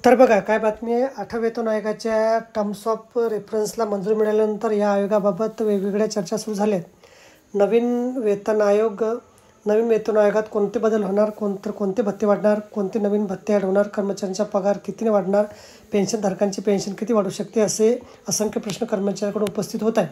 तर बघा काय बातमी आहे. 8व्या वेतन आयोगाच्या टर्म्स ऑफ रेफरन्सला मंजुरी मिळाल्यानंतर या आयोगाबाबत वेगवेगळ्या चर्चा सुरू झाल्या आहेत. नवीन वेतन आयोगात कोणते बदल होणार, कोणते भत्ते वाढणार, कोणते नवीन भत्ते ॲड होणार, कर्मचाऱ्यांचा पगार कितीने वाढणार, पेन्शनधारकांची पेन्शन किती वाढू शकते, असे असंख्य प्रश्न कर्मचाऱ्यांकडून उपस्थित होत आहे.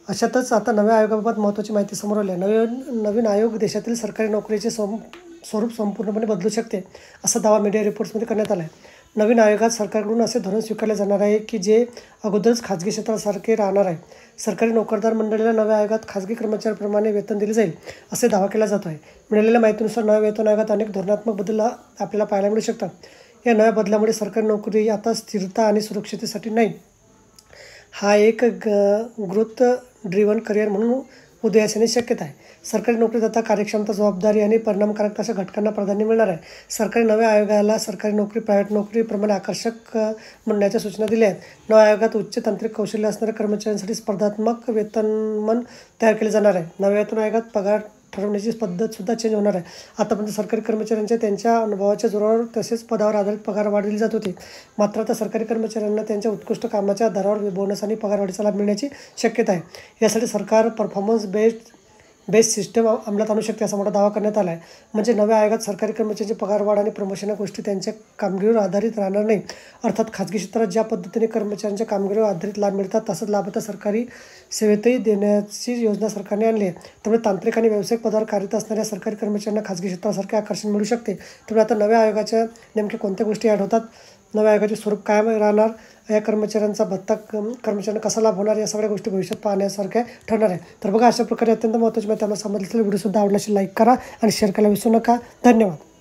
अशातच आता नव्या आयोगाबाबत महत्त्वाची माहिती समोर आली आहे. नवीन आयोग देशातील सरकारी नोकरीचे स्वरूप संपूर्णपणे बदलू शकते, असा दावा मीडिया रिपोर्ट्समध्ये करण्यात आला आहे. नवीन आयोगात सरकारकडून असे धोरण स्वीकारले जाणार आहे की जे अगोदरच खाजगी क्षेत्रासारखे राहणार आहे. सरकारी नोकरदार मंडळीला नव्या आयोगात खाजगी कर्मचाऱ्यांप्रमाणे वेतन दिले जाईल, असे दावा केला जातो आहे. मिळालेल्या माहितीनुसार नव्या वेतन आयोगात अनेक धोरणात्मक बदल आपल्याला पाहायला मिळू शकतात. या नव्या बदलामुळे सरकारी नोकरी आता स्थिरता आणि सुरक्षिततेसाठी नाही, हा एक ग्रोथ ड्रिव्हन करिअर म्हणून उदयास येण्याची शक्यता आहे. सरकारी नोकरीत आता कार्यक्षमता, जबाबदारी आणि परिणामकारकता अशा घटकांना प्राधान्य मिळणार आहे. सरकारी नव्या आयोगाला सरकारी नोकरी प्रायव्हेट नोकरीप्रमाणे आकर्षक म्हणण्याच्या सूचना दिल्या आहेत. नव्या आयोगात उच्च तांत्रिक कौशल्य असणाऱ्या कर्मचाऱ्यांसाठी स्पर्धात्मक वेतनमान तयार केले जाणार आहे. नव्या वेतन आयोगात पगार ठरवण्याची पद्धतसुद्धा चेंज होणार आहे. आतापर्यंत सरकारी कर्मचाऱ्यांच्या त्यांच्या अनुभवाच्या जोरावर तसेच पदावर आधारित पगार वाढ दिली जात होती. मात्र आता सरकारी कर्मचाऱ्यांना त्यांच्या उत्कृष्ट कामाच्या आधारावर बोनस आणि पगारवाढीचा लाभ मिळण्याची शक्यता आहे. यासाठी सरकार परफॉर्मन्स बेस्ड सिस्टम अंमलात आणू शकते, असा मोठा दावा करण्यात आला आहे. म्हणजे नव्या आयोगात सरकारी कर्मचाऱ्यांची पगारवाढ आणि प्रमोशन या गोष्टी त्यांच्या कामगिरीवर आधारित राहणार नाही. अर्थात खाजगी क्षेत्रात ज्या पद्धतीने कर्मचाऱ्यांच्या कामगिरीवर आधारित लाभ मिळतात तसाच लाभ आता सरकारी सेवेतही देण्याची योजना सरकारने आणली आहे. त्यामुळे तांत्रिक आणि व्यावसायिक पदावर कार्यरत असणाऱ्या सरकारी कर्मचाऱ्यांना खाजगी क्षेत्रासारखे आकर्षण मिळू शकते. त्यामुळे आता नव्या आयोगाच्या नेमक्या कोणत्या गोष्टी ॲड होतात, नव्या आयोगाचे स्वरूप काय राहणार, या कर्मचाऱ्यांचा भत्ता कर्मचाऱ्यांना कसा लाभ होणार, या सगळ्या गोष्टी भविष्यात पाहण्यासारख्या ठरणार आहे. तर बघा, अशा प्रकारे अत्यंत महत्त्वाची माहिती आम्हाला समजली. व्हिडिओसुद्धा आवडल्यास लाईक करा आणि शेअर करायला विसरू नका. धन्यवाद.